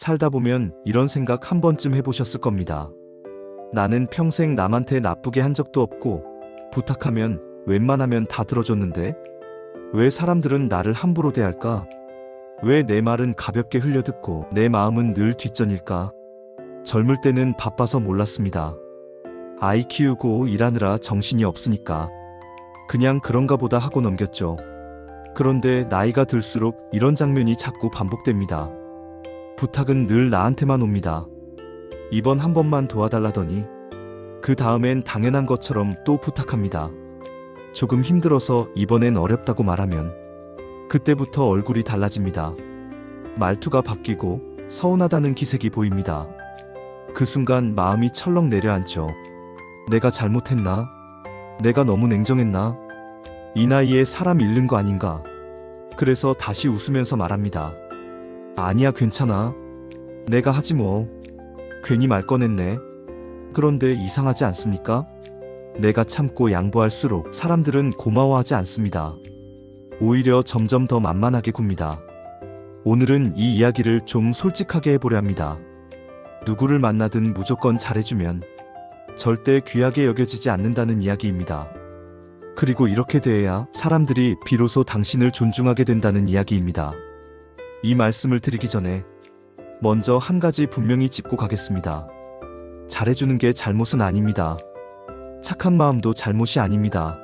살다 보면 이런 생각 한 번쯤 해보셨을 겁니다. 나는 평생 남한테 나쁘게 한 적도 없고 부탁하면 웬만하면 다 들어줬는데 왜 사람들은 나를 함부로 대할까? 왜 내 말은 가볍게 흘려듣고 내 마음은 늘 뒷전일까? 젊을 때는 바빠서 몰랐습니다. 아이 키우고 일하느라 정신이 없으니까 그냥 그런가 보다 하고 넘겼죠. 그런데 나이가 들수록 이런 장면이 자꾸 반복됩니다. 부탁은 늘 나한테만 옵니다. 이번 한 번만 도와달라더니 그 다음엔 당연한 것처럼 또 부탁합니다. 조금 힘들어서 이번엔 어렵다고 말하면 그때부터 얼굴이 달라집니다. 말투가 바뀌고 서운하다는 기색이 보입니다. 그 순간 마음이 철렁 내려앉죠. 내가 잘못했나? 내가 너무 냉정했나? 이 나이에 사람 잃는 거 아닌가? 그래서 다시 웃으면서 말합니다. 아니야, 괜찮아. 내가 하지 뭐. 괜히 말 꺼냈네. 그런데 이상하지 않습니까? 내가 참고 양보할수록 사람들은 고마워하지 않습니다. 오히려 점점 더 만만하게 굽니다. 오늘은 이 이야기를 좀 솔직하게 해보려 합니다. 누구를 만나든 무조건 잘해주면 절대 귀하게 여겨지지 않는다는 이야기입니다. 그리고 이렇게 대해야 사람들이 비로소 당신을 존중하게 된다는 이야기입니다. 이 말씀을 드리기 전에 먼저 한 가지 분명히 짚고 가겠습니다. 잘해주는 게 잘못은 아닙니다. 착한 마음도 잘못이 아닙니다.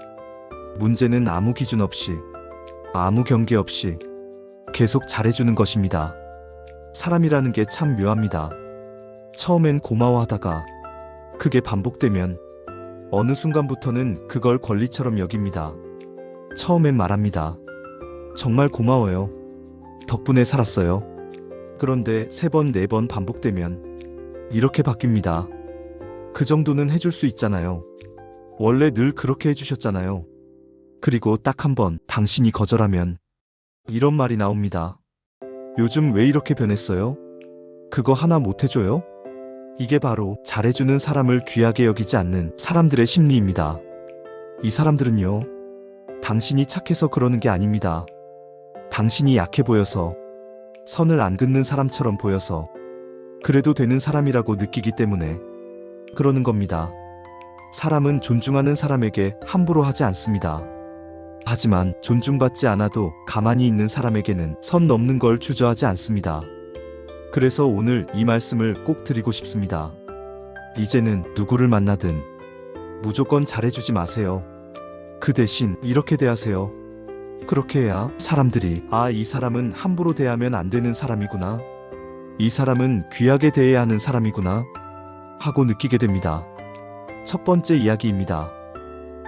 문제는 아무 기준 없이, 아무 경계 없이 계속 잘해주는 것입니다. 사람이라는 게 참 묘합니다. 처음엔 고마워하다가 그게 반복되면 어느 순간부터는 그걸 권리처럼 여깁니다. 처음엔 말합니다. 정말 고마워요. 덕분에 살았어요. 그런데 3번, 4번 반복되면 이렇게 바뀝니다. 그 정도는 해줄 수 있잖아요. 원래 늘 그렇게 해주셨잖아요. 그리고 딱 한 번 당신이 거절하면 이런 말이 나옵니다. 요즘 왜 이렇게 변했어요? 그거 하나 못 해줘요? 이게 바로 잘해주는 사람을 귀하게 여기지 않는 사람들의 심리입니다. 이 사람들은요, 당신이 착해서 그러는 게 아닙니다. 당신이 약해 보여서, 선을 안 긋는 사람처럼 보여서 그래도 되는 사람이라고 느끼기 때문에 그러는 겁니다. 사람은 존중하는 사람에게 함부로 하지 않습니다. 하지만 존중받지 않아도 가만히 있는 사람에게는 선 넘는 걸 주저하지 않습니다. 그래서 오늘 이 말씀을 꼭 드리고 싶습니다. 이제는 누구를 만나든 무조건 잘해주지 마세요. 그 대신 이렇게 대하세요. 그렇게 해야 사람들이 이 사람은 함부로 대하면 안 되는 사람이구나. 이 사람은 귀하게 대해야 하는 사람이구나 하고 느끼게 됩니다. 첫 번째 이야기입니다.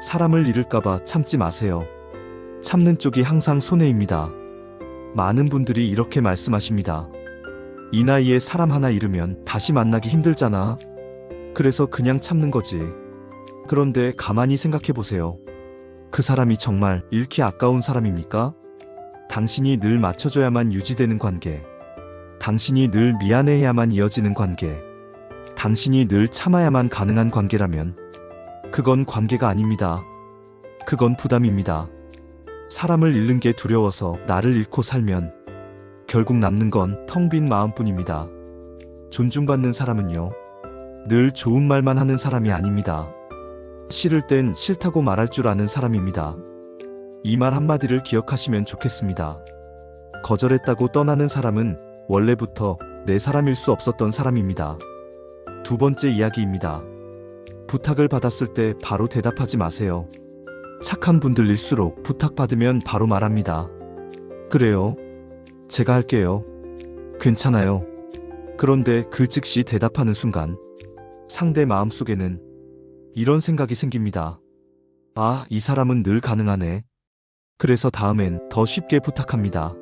사람을 잃을까봐 참지 마세요. 참는 쪽이 항상 손해입니다. 많은 분들이 이렇게 말씀하십니다. 이 나이에 사람 하나 잃으면 다시 만나기 힘들잖아. 그래서 그냥 참는 거지. 그런데 가만히 생각해 보세요. 그 사람이 정말 잃기 아까운 사람입니까? 당신이 늘 맞춰줘야만 유지되는 관계, 당신이 늘 미안해해야만 이어지는 관계, 당신이 늘 참아야만 가능한 관계라면 그건 관계가 아닙니다. 그건 부담입니다. 사람을 잃는 게 두려워서 나를 잃고 살면 결국 남는 건 텅 빈 마음뿐입니다. 존중받는 사람은요, 늘 좋은 말만 하는 사람이 아닙니다. 싫을 땐 싫다고 말할 줄 아는 사람입니다. 이 말 한마디를 기억하시면 좋겠습니다. 거절했다고 떠나는 사람은 원래부터 내 사람일 수 없었던 사람입니다. 두 번째 이야기입니다. 부탁을 받았을 때 바로 대답하지 마세요. 착한 분들일수록 부탁받으면 바로 말합니다. 그래요. 제가 할게요. 괜찮아요. 그런데 그 즉시 대답하는 순간 상대 마음속에는 이런 생각이 생깁니다. 이 사람은 늘 가능하네. 그래서 다음엔 더 쉽게 부탁합니다.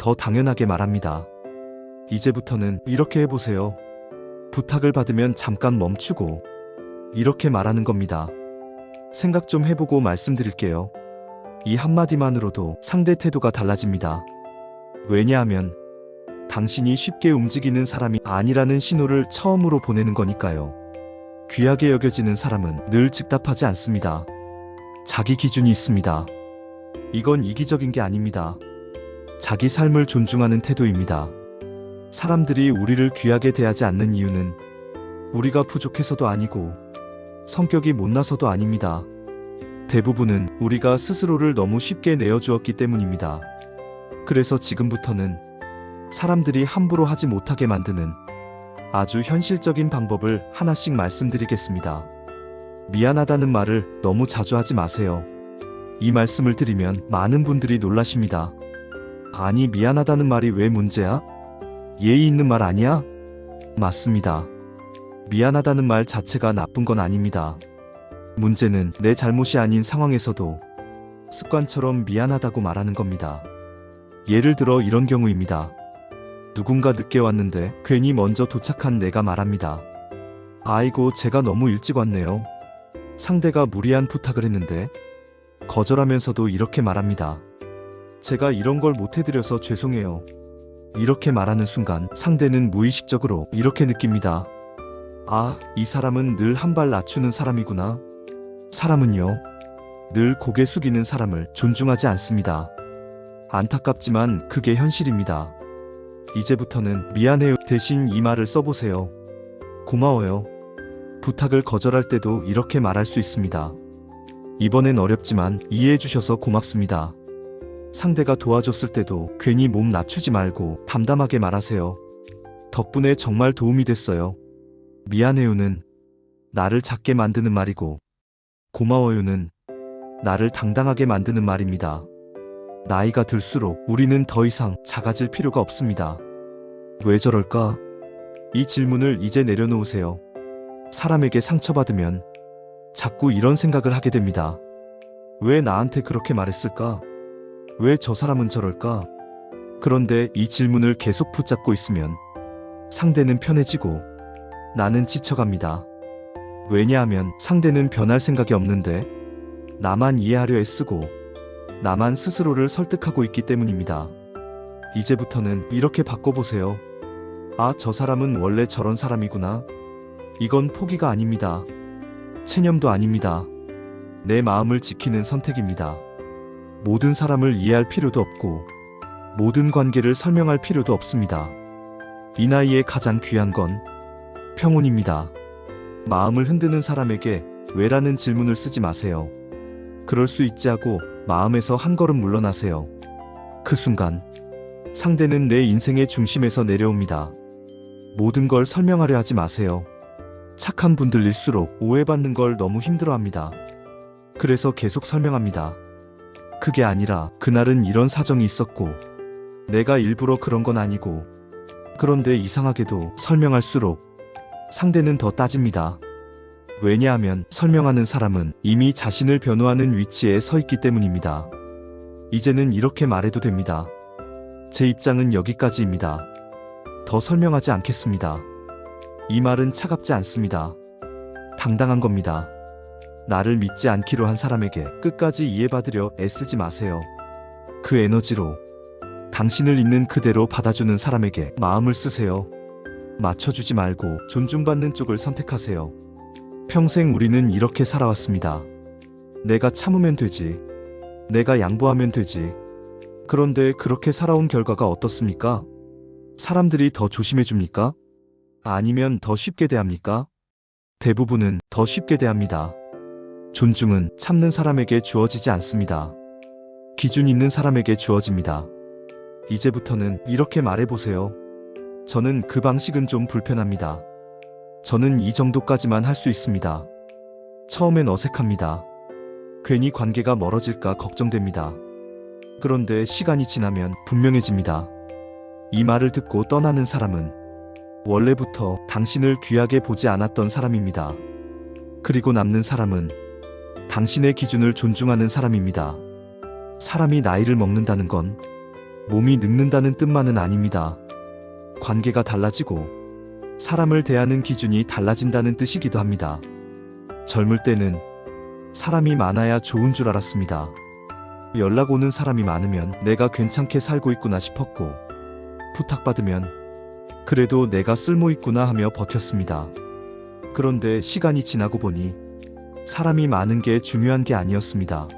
더 당연하게 말합니다. 이제부터는 이렇게 해보세요. 부탁을 받으면 잠깐 멈추고 이렇게 말하는 겁니다. 생각 좀 해보고 말씀드릴게요. 이 한마디만으로도 상대 태도가 달라집니다. 왜냐하면 당신이 쉽게 움직이는 사람이 아니라는 신호를 처음으로 보내는 거니까요. 귀하게 여겨지는 사람은 늘 즉답하지 않습니다. 자기 기준이 있습니다. 이건 이기적인 게 아닙니다. 자기 삶을 존중하는 태도입니다. 사람들이 우리를 귀하게 대하지 않는 이유는 우리가 부족해서도 아니고 성격이 못나서도 아닙니다. 대부분은 우리가 스스로를 너무 쉽게 내어주었기 때문입니다. 그래서 지금부터는 사람들이 함부로 하지 못하게 만드는 아주 현실적인 방법을 하나씩 말씀드리겠습니다. 미안하다는 말을 너무 자주 하지 마세요. 이 말씀을 드리면 많은 분들이 놀라십니다. 아니, 미안하다는 말이 왜 문제야? 예의 있는 말 아니야? 맞습니다. 미안하다는 말 자체가 나쁜 건 아닙니다. 문제는 내 잘못이 아닌 상황에서도 습관처럼 미안하다고 말하는 겁니다. 예를 들어 이런 경우입니다. 누군가 늦게 왔는데 괜히 먼저 도착한 내가 말합니다. 아이고, 제가 너무 일찍 왔네요. 상대가 무리한 부탁을 했는데 거절하면서도 이렇게 말합니다. 제가 이런 걸 못해드려서 죄송해요. 이렇게 말하는 순간 상대는 무의식적으로 이렇게 느낍니다. 아, 이 사람은 늘 한 발 낮추는 사람이구나. 사람은요, 늘 고개 숙이는 사람을 존중하지 않습니다. 안타깝지만 그게 현실입니다. 이제부터는 미안해요 대신 이 말을 써보세요. 고마워요. 부탁을 거절할 때도 이렇게 말할 수 있습니다. 이번엔 어렵지만 이해해 주셔서 고맙습니다. 상대가 도와줬을 때도 괜히 몸 낮추지 말고 담담하게 말하세요. 덕분에 정말 도움이 됐어요. 미안해요는 나를 작게 만드는 말이고, 고마워요는 나를 당당하게 만드는 말입니다. 나이가 들수록 우리는 더 이상 작아질 필요가 없습니다. 왜 저럴까? 이 질문을 이제 내려놓으세요. 사람에게 상처받으면 자꾸 이런 생각을 하게 됩니다. 왜 나한테 그렇게 말했을까? 왜 저 사람은 저럴까? 그런데 이 질문을 계속 붙잡고 있으면 상대는 편해지고 나는 지쳐갑니다. 왜냐하면 상대는 변할 생각이 없는데 나만 이해하려 애쓰고 나만 스스로를 설득하고 있기 때문입니다. 이제부터는 이렇게 바꿔보세요. 아, 저 사람은 원래 저런 사람이구나. 이건 포기가 아닙니다. 체념도 아닙니다. 내 마음을 지키는 선택입니다. 모든 사람을 이해할 필요도 없고 모든 관계를 설명할 필요도 없습니다. 이 나이에 가장 귀한 건 평온입니다. 마음을 흔드는 사람에게 왜라는 질문을 쓰지 마세요. 그럴 수 있지 하고 마음에서 한 걸음 물러나세요. 그 순간 상대는 내 인생의 중심에서 내려옵니다. 모든 걸 설명하려 하지 마세요. 착한 분들일수록 오해받는 걸 너무 힘들어합니다. 그래서 계속 설명합니다. 그게 아니라 그날은 이런 사정이 있었고 내가 일부러 그런 건 아니고. 그런데 이상하게도 설명할수록 상대는 더 따집니다. 왜냐하면 설명하는 사람은 이미 자신을 변호하는 위치에 서 있기 때문입니다. 이제는 이렇게 말해도 됩니다. 제 입장은 여기까지입니다. 더 설명하지 않겠습니다. 이 말은 차갑지 않습니다. 당당한 겁니다. 나를 믿지 않기로 한 사람에게 끝까지 이해받으려 애쓰지 마세요. 그 에너지로 당신을 있는 그대로 받아주는 사람에게 마음을 쓰세요. 맞춰주지 말고 존중받는 쪽을 선택하세요. 평생 우리는 이렇게 살아왔습니다. 내가 참으면 되지. 내가 양보하면 되지. 그런데 그렇게 살아온 결과가 어떻습니까? 사람들이 더 조심해줍니까? 아니면 더 쉽게 대합니까? 대부분은 더 쉽게 대합니다. 존중은 참는 사람에게 주어지지 않습니다. 기준 있는 사람에게 주어집니다. 이제부터는 이렇게 말해보세요. 저는 그 방식은 좀 불편합니다. 저는 이 정도까지만 할 수 있습니다. 처음엔 어색합니다. 괜히 관계가 멀어질까 걱정됩니다. 그런데 시간이 지나면 분명해집니다. 이 말을 듣고 떠나는 사람은 원래부터 당신을 귀하게 보지 않았던 사람입니다. 그리고 남는 사람은 당신의 기준을 존중하는 사람입니다. 사람이 나이를 먹는다는 건 몸이 늙는다는 뜻만은 아닙니다. 관계가 달라지고 사람을 대하는 기준이 달라진다는 뜻이기도 합니다. 젊을 때는 사람이 많아야 좋은 줄 알았습니다. 연락 오는 사람이 많으면 내가 괜찮게 살고 있구나 싶었고, 부탁받으면 그래도 내가 쓸모 있구나 하며 버텼습니다. 그런데 시간이 지나고 보니 사람이 많은 게 중요한 게 아니었습니다.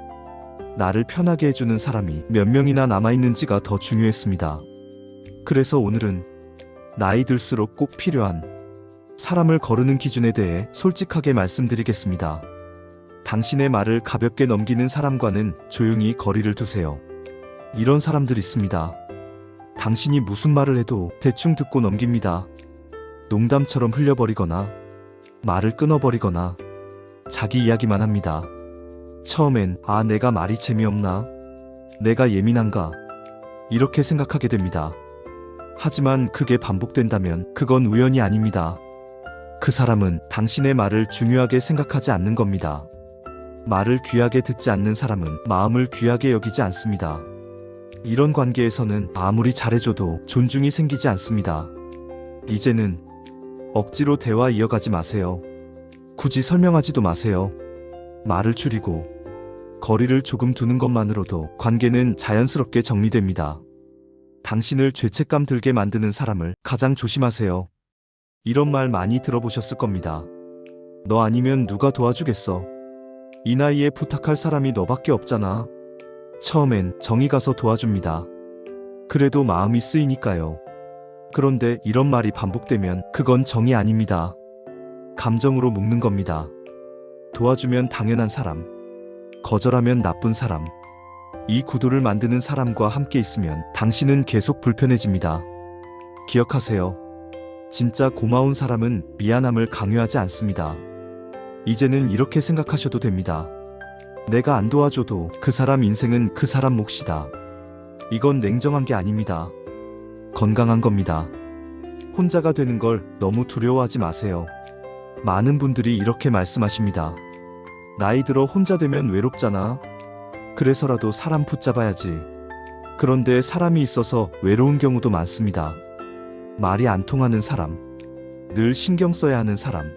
나를 편하게 해주는 사람이 몇 명이나 남아있는지가 더 중요했습니다. 그래서 오늘은 나이 들수록 꼭 필요한 사람을 거르는 기준에 대해 솔직하게 말씀드리겠습니다. 당신의 말을 가볍게 넘기는 사람과는 조용히 거리를 두세요. 이런 사람들 있습니다. 당신이 무슨 말을 해도 대충 듣고 넘깁니다. 농담처럼 흘려버리거나 말을 끊어버리거나 자기 이야기만 합니다. 처음엔 내가 말이 재미없나? 내가 예민한가? 이렇게 생각하게 됩니다. 하지만 그게 반복된다면 그건 우연이 아닙니다. 그 사람은 당신의 말을 중요하게 생각하지 않는 겁니다. 말을 귀하게 듣지 않는 사람은 마음을 귀하게 여기지 않습니다. 이런 관계에서는 아무리 잘해줘도 존중이 생기지 않습니다. 이제는 억지로 대화 이어가지 마세요. 굳이 설명하지도 마세요. 말을 줄이고 거리를 조금 두는 것만으로도 관계는 자연스럽게 정리됩니다. 당신을 죄책감 들게 만드는 사람을 가장 조심하세요. 이런 말 많이 들어보셨을 겁니다. 너 아니면 누가 도와주겠어? 이 나이에 부탁할 사람이 너밖에 없잖아. 처음엔 정이 가서 도와줍니다. 그래도 마음이 쓰이니까요. 그런데 이런 말이 반복되면 그건 정이 아닙니다. 감정으로 묶는 겁니다. 도와주면 당연한 사람, 거절하면 나쁜 사람. 이 구도를 만드는 사람과 함께 있으면 당신은 계속 불편해집니다. 기억하세요. 진짜 고마운 사람은 미안함을 강요하지 않습니다. 이제는 이렇게 생각하셔도 됩니다. 내가 안 도와줘도 그 사람 인생은 그 사람 몫이다. 이건 냉정한 게 아닙니다. 건강한 겁니다. 혼자가 되는 걸 너무 두려워하지 마세요. 많은 분들이 이렇게 말씀하십니다. 나이 들어 혼자 되면 외롭잖아. 그래서라도 사람 붙잡아야지. 그런데 사람이 있어서 외로운 경우도 많습니다. 말이 안 통하는 사람, 늘 신경 써야 하는 사람,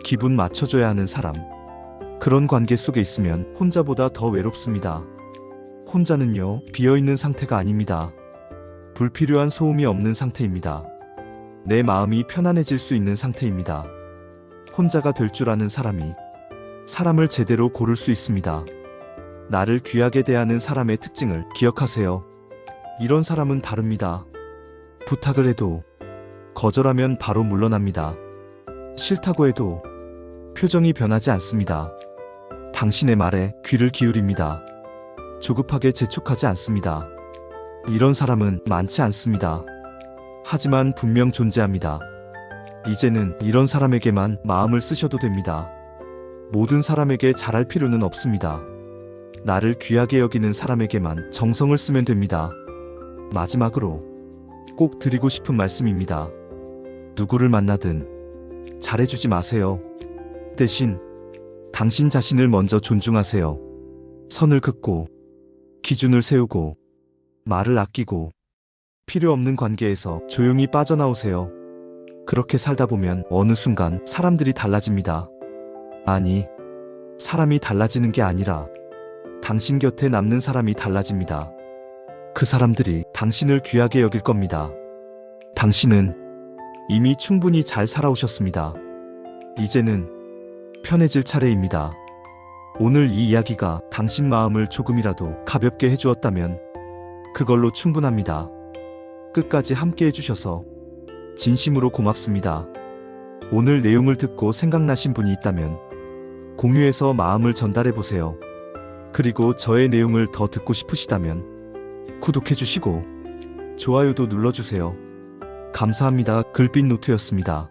기분 맞춰줘야 하는 사람. 그런 관계 속에 있으면 혼자보다 더 외롭습니다. 혼자는요, 비어있는 상태가 아닙니다. 불필요한 소음이 없는 상태입니다. 내 마음이 편안해질 수 있는 상태입니다. 혼자가 될 줄 아는 사람이 사람을 제대로 고를 수 있습니다. 나를 귀하게 대하는 사람의 특징을 기억하세요. 이런 사람은 다릅니다. 부탁을 해도 거절하면 바로 물러납니다. 싫다고 해도 표정이 변하지 않습니다. 당신의 말에 귀를 기울입니다. 조급하게 재촉하지 않습니다. 이런 사람은 많지 않습니다. 하지만 분명 존재합니다. 이제는 이런 사람에게만 마음을 쓰셔도 됩니다. 모든 사람에게 잘할 필요는 없습니다. 나를 귀하게 여기는 사람에게만 정성을 쓰면 됩니다. 마지막으로 꼭 드리고 싶은 말씀입니다. 누구를 만나든 잘해주지 마세요. 대신 당신 자신을 먼저 존중하세요. 선을 긋고 기준을 세우고 말을 아끼고 필요 없는 관계에서 조용히 빠져나오세요. 그렇게 살다 보면 어느 순간 사람들이 달라집니다. 아니, 사람이 달라지는 게 아니라 당신 곁에 남는 사람이 달라집니다. 그 사람들이 당신을 귀하게 여길 겁니다. 당신은 이미 충분히 잘 살아오셨습니다. 이제는 편해질 차례입니다. 오늘 이 이야기가 당신 마음을 조금이라도 가볍게 해주었다면 그걸로 충분합니다. 끝까지 함께 해주셔서 진심으로 고맙습니다. 오늘 내용을 듣고 생각나신 분이 있다면 공유해서 마음을 전달해보세요. 그리고 저의 내용을 더 듣고 싶으시다면 구독해주시고 좋아요도 눌러주세요. 감사합니다. 글빛 노트였습니다.